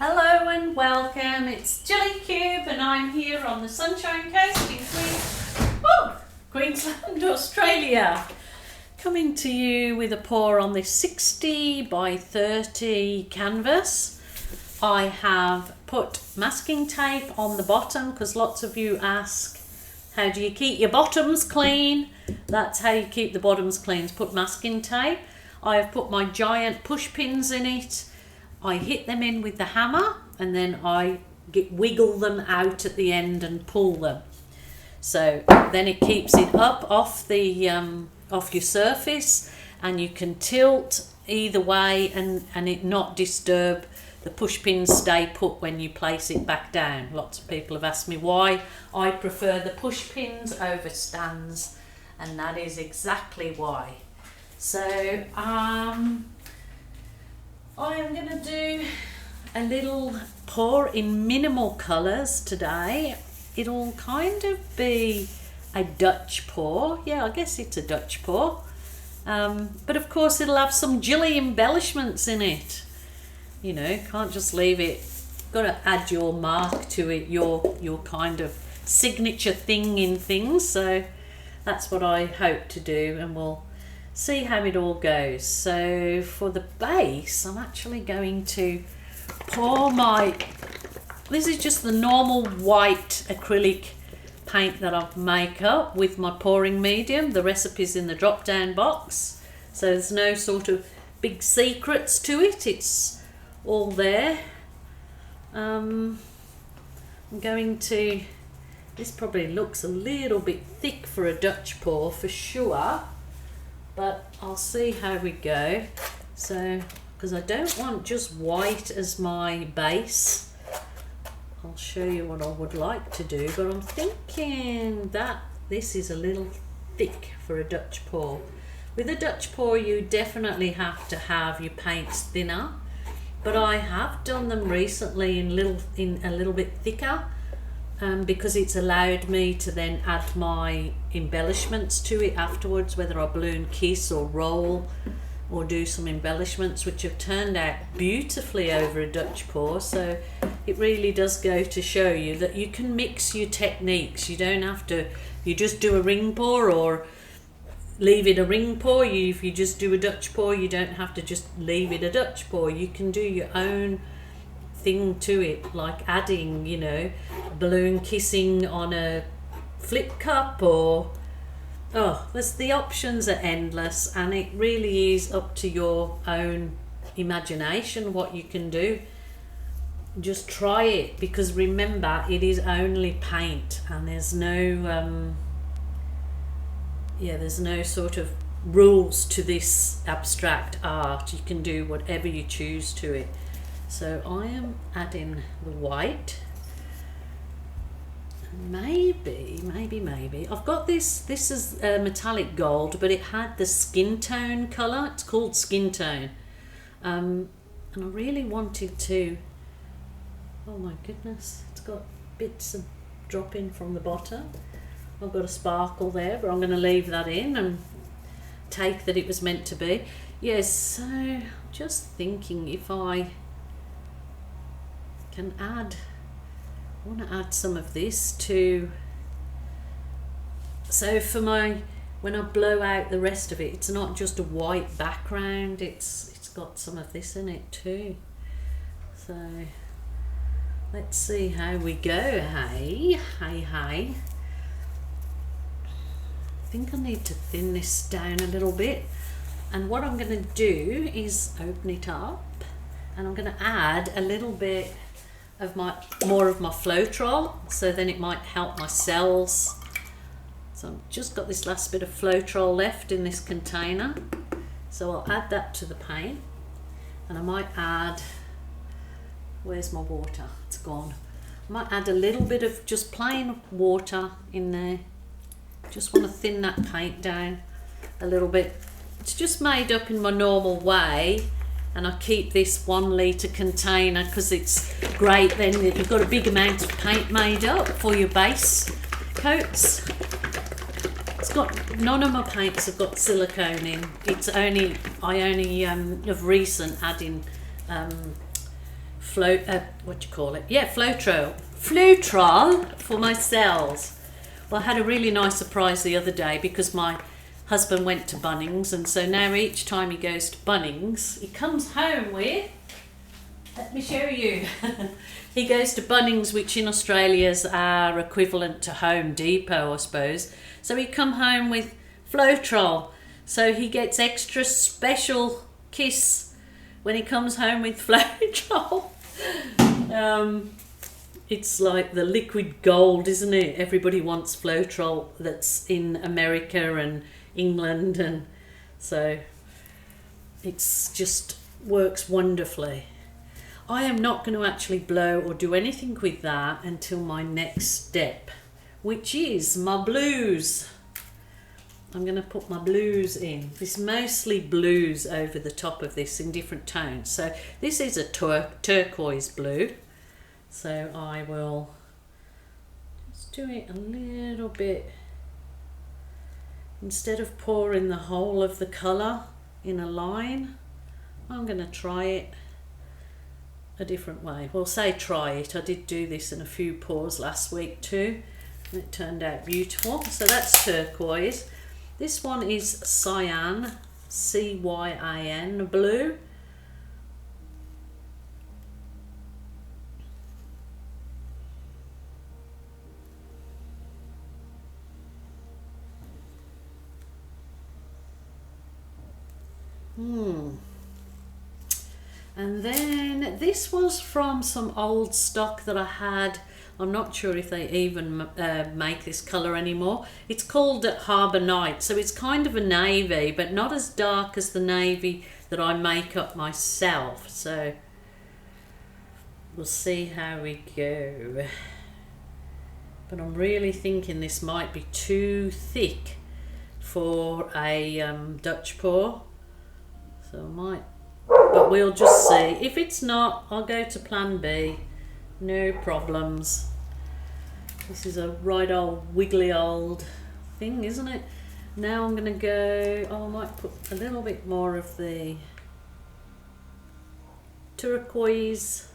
Hello and welcome, it's Jilly Cube and I'm here on the Sunshine Coast in Queensland, Australia. Coming to you with a pour on this 60 by 30 canvas. I have put masking tape on the bottom because lots of you ask, how do you keep your bottoms clean? That's how you keep the bottoms clean, is put masking tape. I have put my giant push pins in it. I hit them in with the hammer and then I wiggle them out at the end and pull them. So then it keeps it up off your surface, and you can tilt either way and it not disturb. The push pins stay put when you place it back down. Lots of people have asked me why I prefer the push pins over stands, and that is exactly why. So I am going to do a little pour in minimal colours today. It'll kind of be a Dutch pour. Yeah, I guess it's a Dutch pour. But of course it'll have some Jilly embellishments in it. You know, can't just leave it. Got to add your mark to it, your kind of signature thing in things. So that's what I hope to do, and we'll see how it all goes. So for the base, I'm actually going to pour this is just the normal white acrylic paint that I've make up with my pouring medium. The recipe's in the drop down box, so there's no sort of big secrets to it, it's all there. I'm going to, this probably looks a little bit thick for a Dutch pour for sure, but I'll see how we go. So, because I don't want just white as my base, I'll show you what I would like to do, but I'm thinking that this is a little thick for a Dutch pour. With a Dutch pour you definitely have to have your paints thinner, but I have done them recently in a little bit thicker, because it's allowed me to then add my embellishments to it afterwards, whether I balloon kiss or roll or do some embellishments, which have turned out beautifully over a Dutch pour. So it really does go to show you that you can mix your techniques. You don't have to, you just do a ring pour or leave it a ring pour. If you just do a Dutch pour, you don't have to just leave it a Dutch pour. You can do your own thing to it, like adding, you know, balloon kissing on a flip cup, or the options are endless, and it really is up to your own imagination what you can do. Just try it, because remember, it is only paint, and there's no there's no sort of rules to this abstract art. You can do whatever you choose to it. So I am adding the white. Maybe I've got this is metallic gold, but it had the skin tone colour. It's called skin tone, and I really wanted to, oh my goodness, it's got bits of dropping from the bottom. I've got a sparkle there, but I'm going to leave that in and take that it was meant to be. Yes, so just thinking if I can add, I want to add some of this to, so for when I blow out the rest of it, it's not just a white background, it's got some of this in it too. So let's see how we go. Hey. I think I need to thin this down a little bit, and what I'm going to do is open it up, and I'm going to add a little bit of more of my Floetrol, so then it might help my cells. So I've just got this last bit of Floetrol left in this container, so I'll add that to the paint, and I might add, where's my water? It's gone. I might add a little bit of just plain water in there. Just want to thin that paint down a little bit. It's just made up in my normal way, and I keep this 1 litre container because it's great then you've got a big amount of paint made up for your base coats. It's got, none of my paints have got silicone in. It's only, I only of recent adding what do you call it? Yeah, Floetrol for my cells. Well, I had a really nice surprise the other day because my husband went to Bunnings, and so now each time he goes to Bunnings, he comes home with, let me show you. He goes to Bunnings, which in Australia's our equivalent to Home Depot, I suppose. So he come home with Floetrol. So he gets extra special kiss when he comes home with Floetrol. It's like the liquid gold, isn't it? Everybody wants Floetrol that's in America and England, and so it's just works wonderfully. I am not going to actually blow or do anything with that until my next step, which is my blues. I'm going to put my blues in. This mostly blues over the top of this in different tones. So this is a turquoise blue. So I will just do it a little bit. Instead of pouring the whole of the colour in a line, I'm going to try it a different way. Well, say try it. I did do this in a few pours last week too, and it turned out beautiful. So that's turquoise. This one is cyan, C-Y-A-N blue. And then this was from some old stock that I had. I'm not sure if they even make this colour anymore. It's called Harbour Night, so it's kind of a navy, but not as dark as the navy that I make up myself. So we'll see how we go. But I'm really thinking this might be too thick for a Dutch pour. So I might, but we'll just see. If it's not, I'll go to plan B. No problems. This is a right old wiggly old thing, isn't it? Now I'm going to go, I might put a little bit more of the turquoise.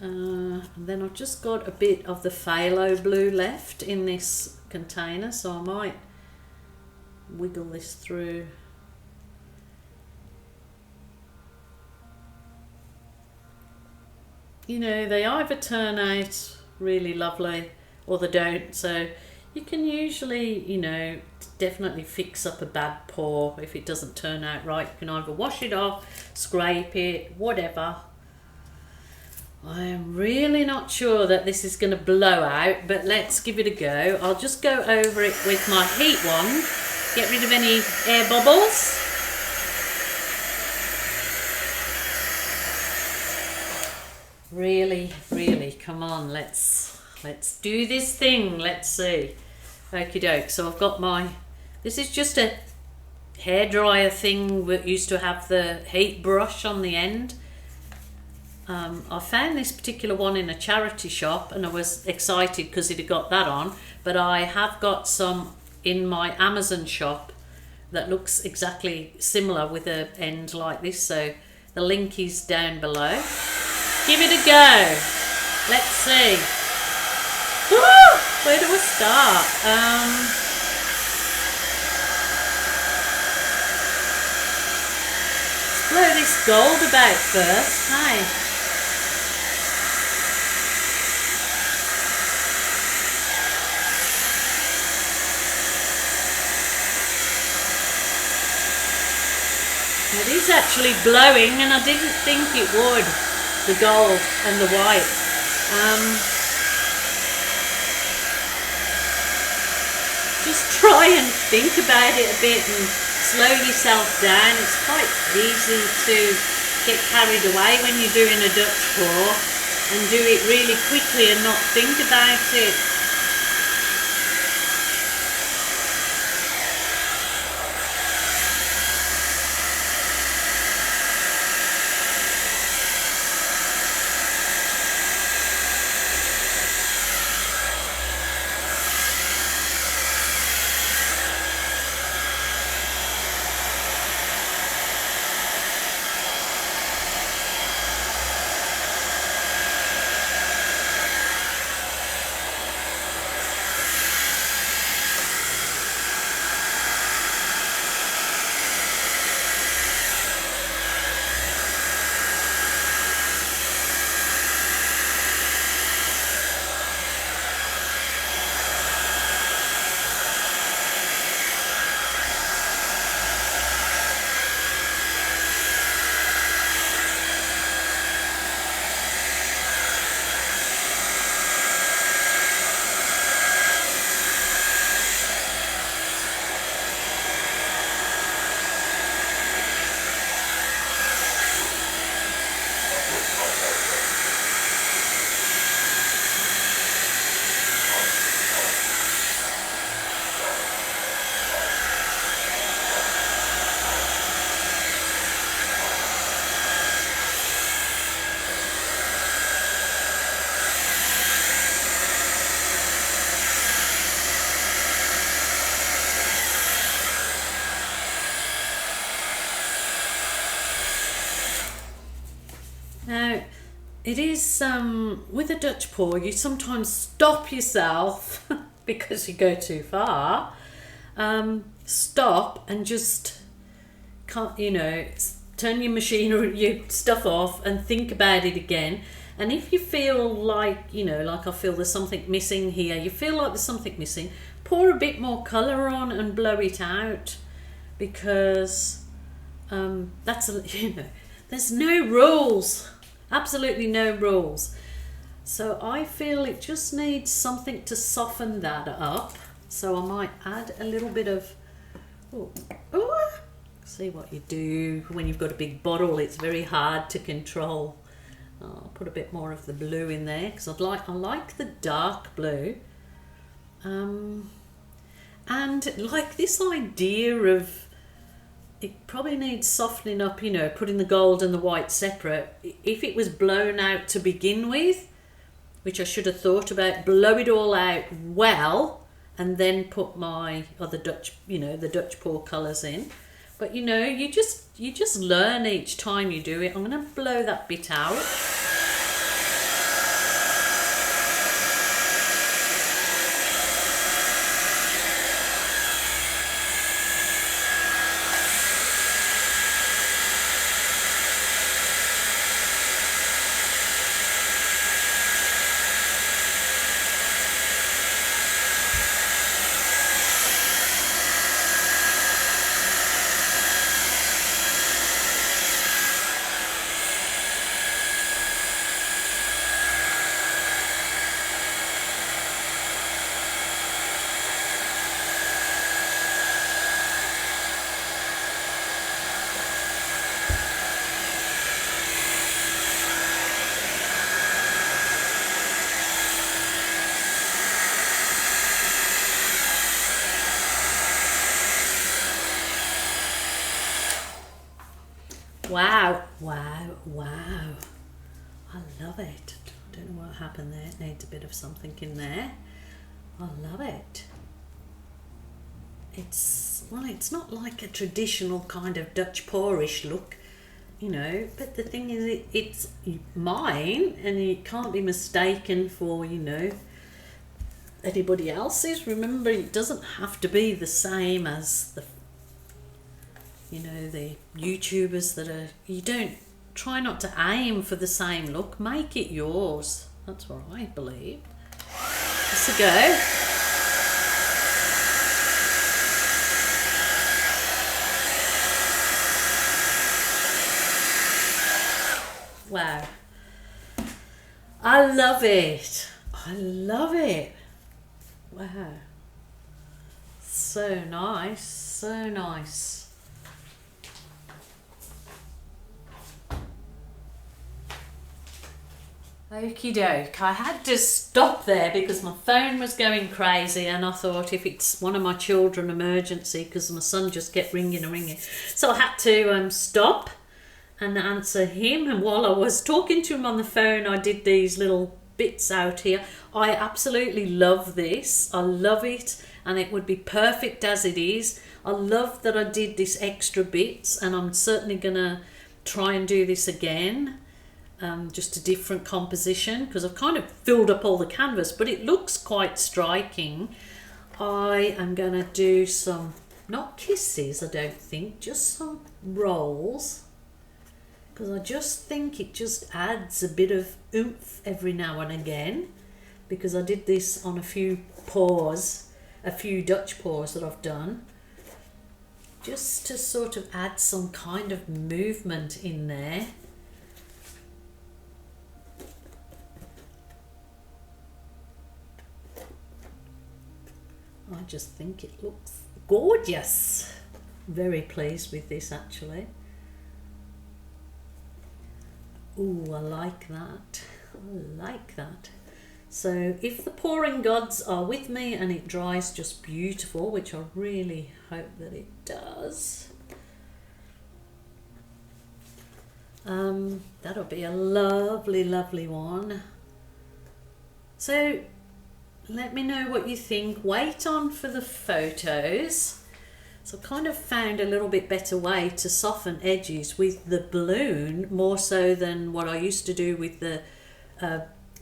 And then I've just got a bit of the phthalo blue left in this container, so I might wiggle this through. You know, they either turn out really lovely or they don't, so you can usually, you know, definitely fix up a bad pour if it doesn't turn out right. You can either wash it off, scrape it, whatever. I am really not sure that this is going to blow out, but let's give it a go. I'll just go over it with my heat wand, get rid of any air bubbles. Really, come on, let's do this thing. Let's see. Okie doke. So I've got my, this is just a hairdryer thing that used to have the heat brush on the end. I found this particular one in a charity shop and I was excited because it had got that on, but I have got some in my Amazon shop that looks exactly similar with an end like this, so the link is down below. Give it a go. Let's see. Woo! Where do I start? Let's blow this gold about first. Hey. It is actually blowing, and I didn't think it would, the gold and the white. Just try and think about it a bit and slow yourself down. It's quite easy to get carried away when you're doing a Dutch pour and do it really quickly and not think about it. Now, it is with a Dutch pour, you sometimes stop yourself because you go too far. Stop and just can't, turn your machine or your stuff off and think about it again. And if you feel like, like I feel there's something missing here, you feel like there's something missing, pour a bit more colour on and blow it out, because there's no rules, absolutely no rules. So I feel it just needs something to soften that up. So I might add a little bit of, see what you do when you've got a big bottle, it's very hard to control. I'll put a bit more of the blue in there because I like the dark blue. And like this idea of it probably needs softening up, putting the gold and the white separate. If it was blown out to begin with, which I should have thought about, blow it all out well and then put my other Dutch, the Dutch pour colours in. But you just learn each time you do it. I'm going to blow that bit out. Wow, wow, wow. I love it. I don't know what happened there. It needs a bit of something in there. I love it. It's not like a traditional kind of Dutch poorish look, but the thing is it's mine and it can't be mistaken for, anybody else's. Remember, it doesn't have to be the same as the YouTubers that are, you don't try not to aim for the same look, make it yours. That's what I believe. Just a go. Wow. I love it. I love it. Wow. So nice, so nice. Okie doke, I had to stop there because my phone was going crazy and I thought if it's one of my children emergency, because my son just kept ringing and ringing. So I had to stop and answer him, and while I was talking to him on the phone I did these little bits out here. I absolutely love this, I love it, and it would be perfect as it is. I love that I did this extra bits, and I'm certainly gonna try and do this again. Just a different composition because I've kind of filled up all the canvas, but it looks quite striking. I am going to do some, not kisses I don't think, just some rolls, because I just think it just adds a bit of oomph every now and again, because I did this on a few pours, a few Dutch pours that I've done, just to sort of add some kind of movement in there. I just think it looks gorgeous. Very pleased with this actually. Ooh, I like that. I like that. So if the pouring gods are with me and it dries just beautiful, which I really hope that it does, that'll be a lovely, lovely one. So let me know what you think. Wait on for the photos. So I kind of found a little bit better way to soften edges with the balloon, more so than what I used to do with the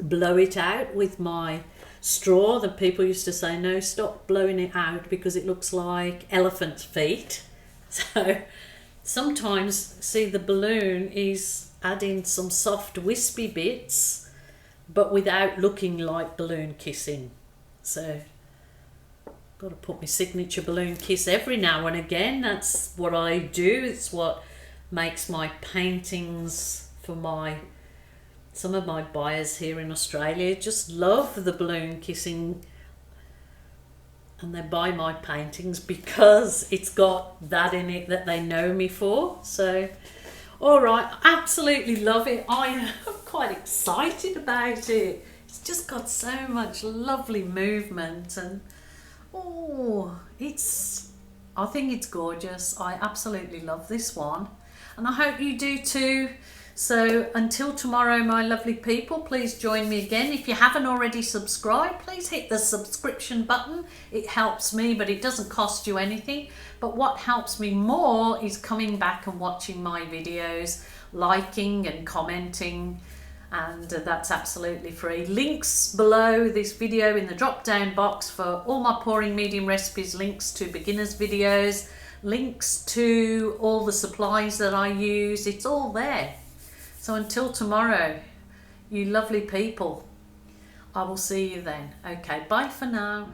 blow it out with my straw. The people used to say, no, stop blowing it out because it looks like elephant feet. So sometimes, see, the balloon is adding some soft wispy bits, but without looking like balloon kissing. So got to put my signature balloon kiss every now and again. That's what I do. It's what makes my paintings for some of my buyers here in Australia just love the balloon kissing, and they buy my paintings because it's got that in it that they know me for. So all right, absolutely love it. I am quite excited about it. It's just got so much lovely movement, and I think it's gorgeous. I absolutely love this one, and I hope you do too. So until tomorrow, my lovely people, please join me again. If you haven't already subscribed, please hit the subscription button. It helps me, but it doesn't cost you anything. But what helps me more is coming back and watching my videos, liking and commenting, and that's absolutely free. Links below this video in the drop down box for all my pouring medium recipes, links to beginners videos, links to all the supplies that I use. It's all there. So until tomorrow, you lovely people, I will see you then. Okay, bye for now.